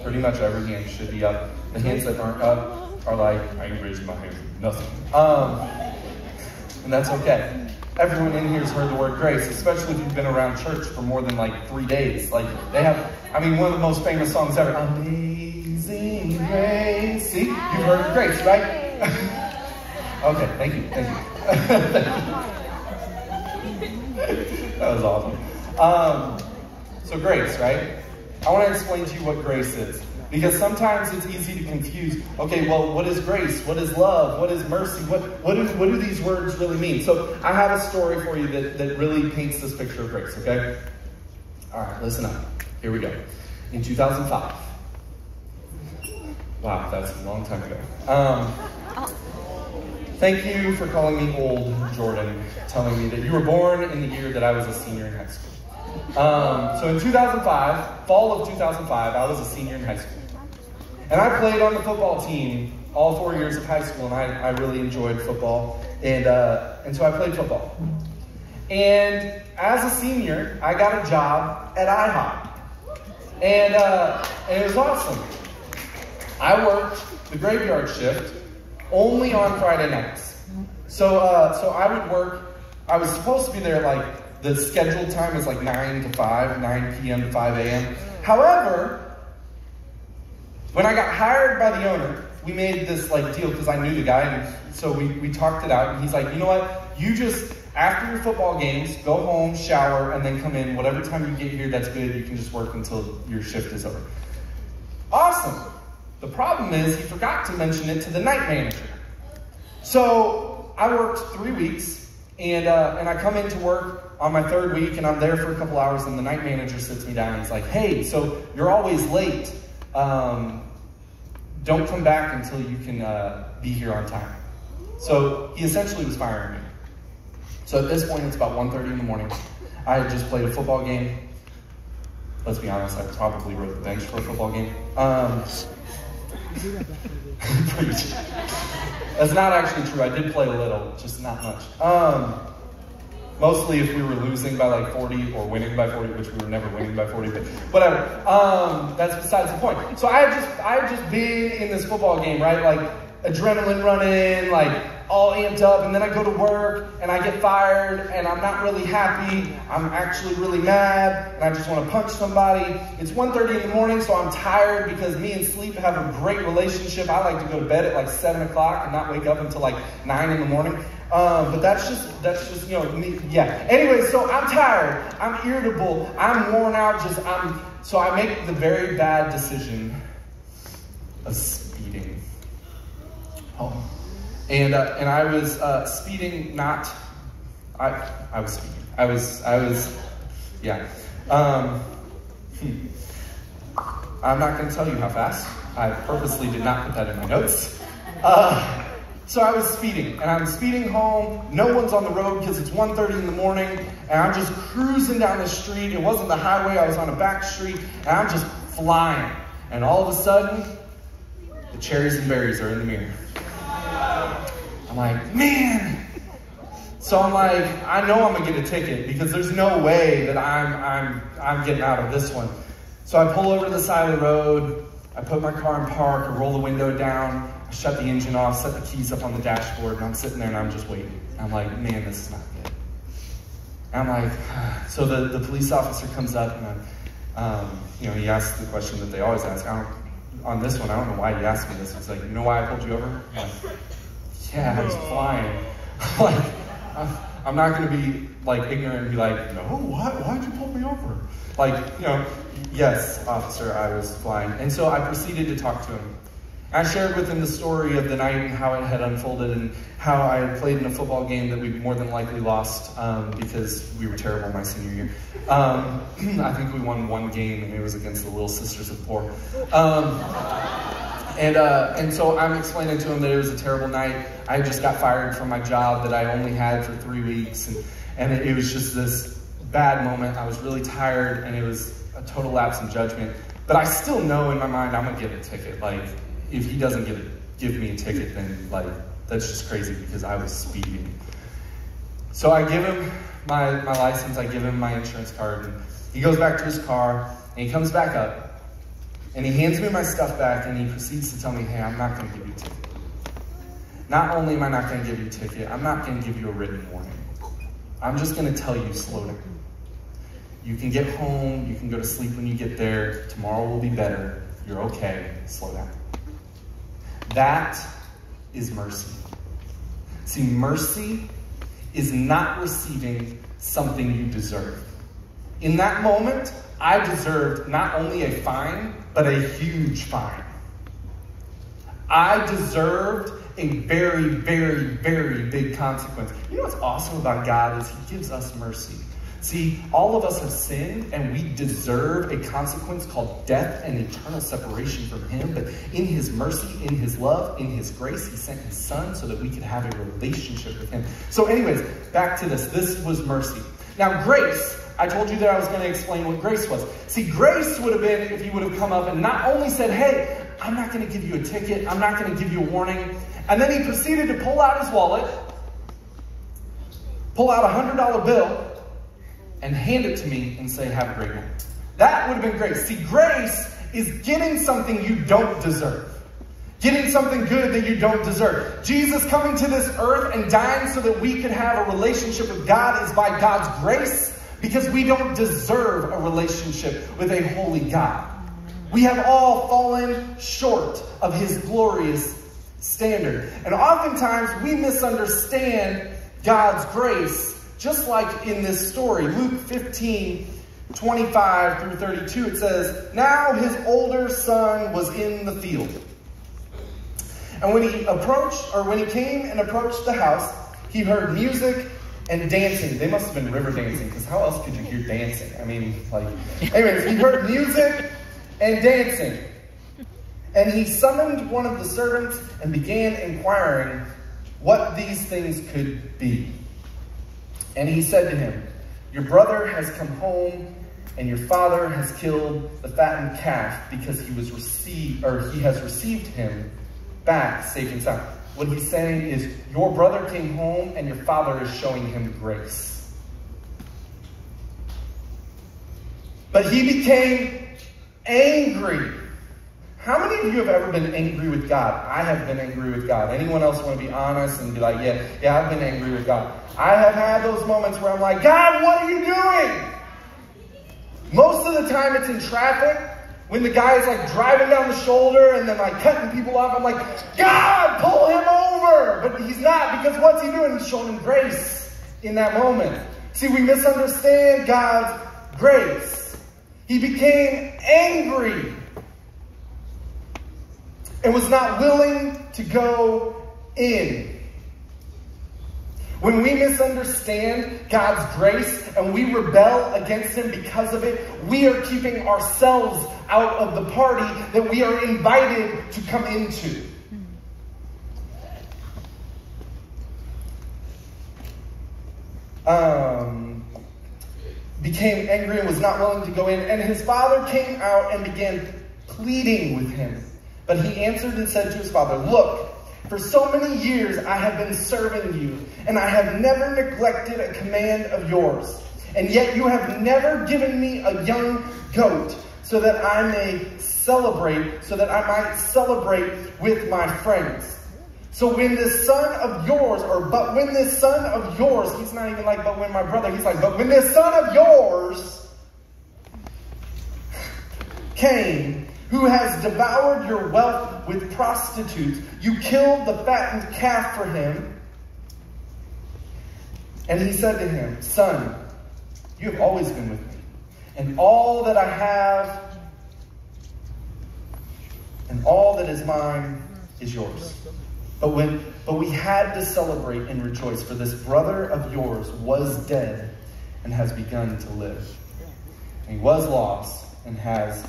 pretty much every hand should be up. The hands that aren't up are like, I ain't raising my hand for nothing. And that's okay. Everyone in here has heard the word grace, especially if you've been around church for more than like 3 days. Like they have, I mean, one of the most famous songs ever, Amazing Grace. See, you've heard of grace, right? Okay, thank you. That was awesome. So grace, right? I want to explain to you what grace is. Because sometimes it's easy to confuse, okay, well, what is grace? What is love? What is mercy? What do these words really mean? So I have a story for you that really paints this picture of grace, okay? All right, listen up. Here we go. In 2005. Wow, that's a long time ago. Thank you for calling me old, Jordan, telling me that you were born in the year that I was a senior in high school. So in 2005, fall of 2005, I was a senior in high school. And I played on the football team all 4 years of high school, and I really enjoyed football. And so I played football. And as a senior, I got a job at IHOP. And it was awesome. I worked the graveyard shift only on Friday nights. So I would work, I was supposed to be there like, the scheduled time is like 9 to 5, 9 p.m. to 5 a.m. However, when I got hired by the owner, we made this like deal because I knew the guy, and so we talked it out, and he's like, you know what, you just, after your football games, go home, shower, and then come in. Whatever time you get here, that's good. You can just work until your shift is over. Awesome. The problem is he forgot to mention it to the night manager. So I worked 3 weeks, and I come into work on my third week, and I'm there for a couple hours, and the night manager sits me down and he's like, hey, so you're always late. Don't come back until you can be here on time. So he essentially was firing me. So at this point, it's about 1:30 in the morning. I had just played a football game. Let's be honest, I probably rode the bench for a football game. Preach. That's not actually true. I did play a little, just not much. Mostly if we were losing by like 40 or winning by 40, which we were never winning by 40, but whatever. That's besides the point. So I had just been in this football game, right? Like adrenaline running, like all amped up, and then I go to work and I get fired and I'm not really happy. I'm actually really mad and I just want to punch somebody. It's 1:30 in the morning, so I'm tired because me and sleep have a great relationship. I like to go to bed at like 7 o'clock and not wake up until like 9 in the morning. But that's just, you know, me, yeah. Anyway, so I'm tired, I'm irritable, I'm worn out, so I make the very bad decision of speeding home. And I was speeding, not, I was speeding. I was, yeah. I'm not gonna tell you how fast. I purposely did not put that in my notes. So I was speeding, and I'm speeding home. No one's on the road because it's 1:30 in the morning, and I'm just cruising down the street. It wasn't the highway, I was on a back street, and I'm just flying. And all of a sudden, the cherries and berries are in the mirror. I'm like, man. So I'm like, I know I'm gonna get a ticket because there's no way that I'm getting out of this one. So I pull over to the side of the road, I put my car in park, I roll the window down, I shut the engine off, set the keys up on the dashboard, and I'm sitting there and I'm just waiting. I'm like, man, this is not good. And I'm like, so the police officer comes up and you know, he asks the question that they always ask. On this one, I don't know why he asked me this. He's like, you know why I pulled you over? I'm like, yeah, I was flying. Like, I'm not gonna be like ignorant and be like, no, why'd you pull me over? Like, you know, yes, officer, I was flying. And so I proceeded to talk to him. I shared with him the story of the night and how it had unfolded and how I had played in a football game that we more than likely lost because we were terrible my senior year. I think we won one game and it was against the Little Sisters of Poor. And so I'm explaining to him that it was a terrible night. I just got fired from my job that I only had for 3 weeks. And it was just this bad moment. I was really tired and it was a total lapse in judgment. But I still know in my mind I'm gonna get a ticket. Like, if he doesn't give me a ticket, then like, that's just crazy because I was speeding. So I give him my license, I give him my insurance card, and he goes back to his car, and he comes back up, And he hands me my stuff back, and he proceeds to tell me, hey, I'm not going to give you a ticket. Not only am I not going to give you a ticket, I'm not going to give you a written warning. I'm just going to tell you, slow down. You can get home, you can go to sleep when you get there. Tomorrow will be better. You're okay. Slow down. That is mercy. See, mercy is not receiving something you deserve. In that moment, I deserved not only a fine, but a huge fine. I deserved a very, very, very big consequence. You know what's awesome about God is he gives us mercy. See, all of us have sinned, and we deserve a consequence called death and eternal separation from him. But in his mercy, in his love, in his grace, he sent his son so that we could have a relationship with him. So anyways, back to this. This was mercy. Now, grace, I told you that I was going to explain what grace was. See, grace would have been if he would have come up and not only said, hey, I'm not going to give you a ticket. I'm not going to give you a warning. And then he proceeded to pull out his wallet, pull out a $100 bill, and hand it to me and say, have a great night. That would have been grace. See, grace is getting something you don't deserve. Getting something good that you don't deserve. Jesus coming to this earth and dying so that we could have a relationship with God is by God's grace, because we don't deserve a relationship with a holy God. We have all fallen short of his glorious standard. And oftentimes we misunderstand God's grace, just like in this story. Luke 15, 25 through 32, it says, now his older son was in the field. And when he came and approached the house, he heard music and dancing. They must have been river dancing, because how else could you hear dancing? I mean, like, anyways, he heard music and dancing. And he summoned one of the servants and began inquiring what these things could be. And he said to him, your brother has come home, and your father has killed the fattened calf, because he has received him back safe and sound. What he's saying is, your brother came home, and your father is showing him grace. But he became angry. How many of you have ever been angry with God? I have been angry with God. Anyone else want to be honest and be like, yeah, I've been angry with God. I have had those moments where I'm like, God, what are you doing? Most of the time it's in traffic, when the guy's like driving down the shoulder and then like cutting people off. I'm like, God, pull him over. But he's not, because what's he doing? He's showing him grace in that moment. See, we misunderstand God's grace. He became angry and was not willing to go in. When we misunderstand God's grace and we rebel against him because of it, we are keeping ourselves out of the party that we are invited to come into. Became angry and was not willing to go in. And his father came out and began pleading with him. But he answered and said to his father, look, for so many years I have been serving you, and I have never neglected a command of yours. And yet you have never given me a young goat so that I might celebrate with my friends. So when this son of yours, but when this son of yours, he's not even like, but when my brother, he's like, but when this son of yours came, who has devoured your wealth with prostitutes, you killed the fattened calf for him. And he said to him, son, you have always been with me, and all that I have and all that is mine is yours. But we had to celebrate and rejoice, for this brother of yours was dead and has begun to live. And he was lost and has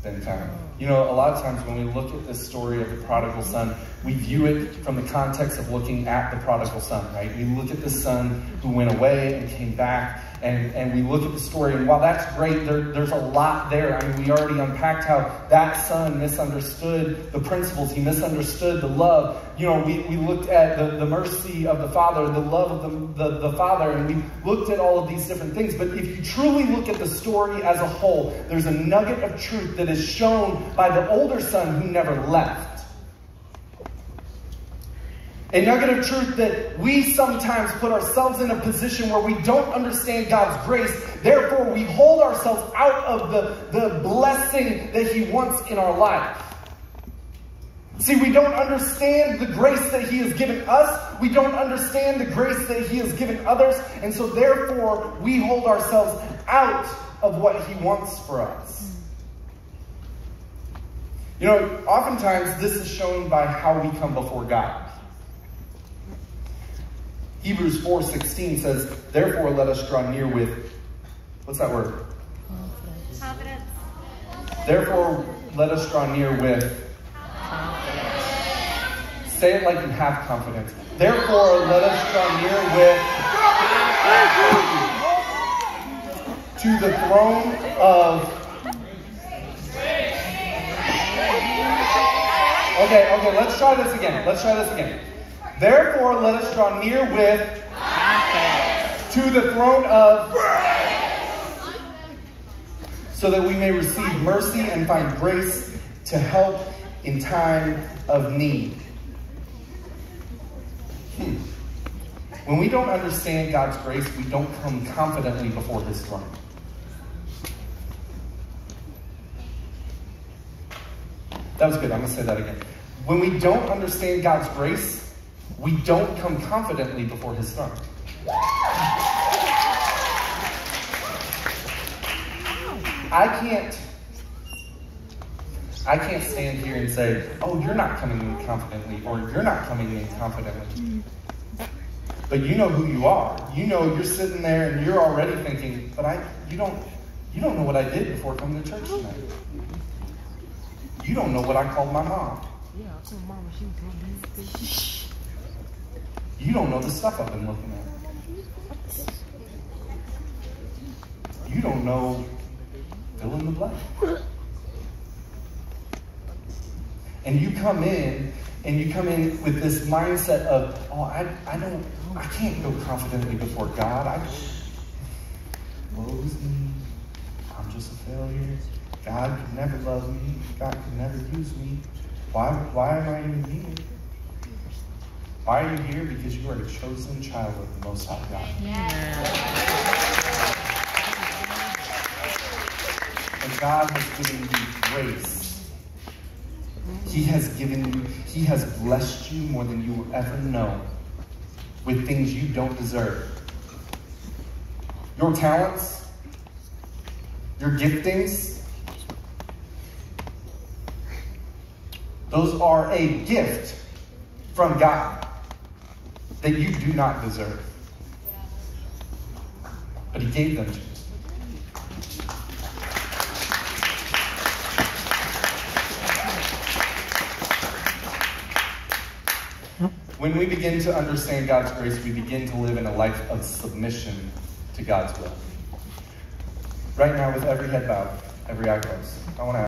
been found. You know, a lot of times when we look at this story of the prodigal son, we view it from the context of looking at the prodigal son, right? We look at the son who went away and came back, and we look at the story, and while that's great, there's a lot there. I mean, we already unpacked how that son misunderstood the principles. He misunderstood the love. You know, we looked at the mercy of the father, the love of the father, and we looked at all of these different things. But if you truly look at the story as a whole, there's a nugget of truth that is shown by the older son who never left. A nugget of truth that we sometimes put ourselves in a position where we don't understand God's grace. Therefore, we hold ourselves out of the blessing that He wants in our life. See, we don't understand the grace that He has given us. We don't understand the grace that He has given others. And so therefore, we hold ourselves out of what He wants for us. You know, oftentimes this is shown by how we come before God. Hebrews 4:16 says, therefore let us draw near with, what's that word? Confidence. Therefore let us draw near with, say it like you have confidence. Therefore let us draw near with, to the throne of, okay, let's try this again. Therefore, let us draw near with to the throne of, so that we may receive mercy and find grace to help in time of need. When we don't understand God's grace, we don't come confidently before His throne. That was good. I'm going to say that again. When we don't understand God's grace, we don't come confidently before His throne. I can't stand here and say, oh, you're not coming in confidently, or you're not coming in confidently. But you know who you are. You know you're sitting there and you're already thinking, but you don't know what I did before coming to church tonight. You don't know what I called my mom. You don't know the stuff I've been looking at. You don't know fill in the blank. And you come in with this mindset of, oh, I can't go confidently before God. Woe's me. I'm just a failure. God could never love me. God could never use me. Why am I even here? Why are you here? Because you are a chosen child of the Most High God. And God has given you grace. He has blessed you more than you will ever know with things you don't deserve. Your talents, your giftings, those are a gift from God that you do not deserve. But He gave them to you. When we begin to understand God's grace, we begin to live in a life of submission to God's will. Right now, with every head bowed, every eye closed, I want to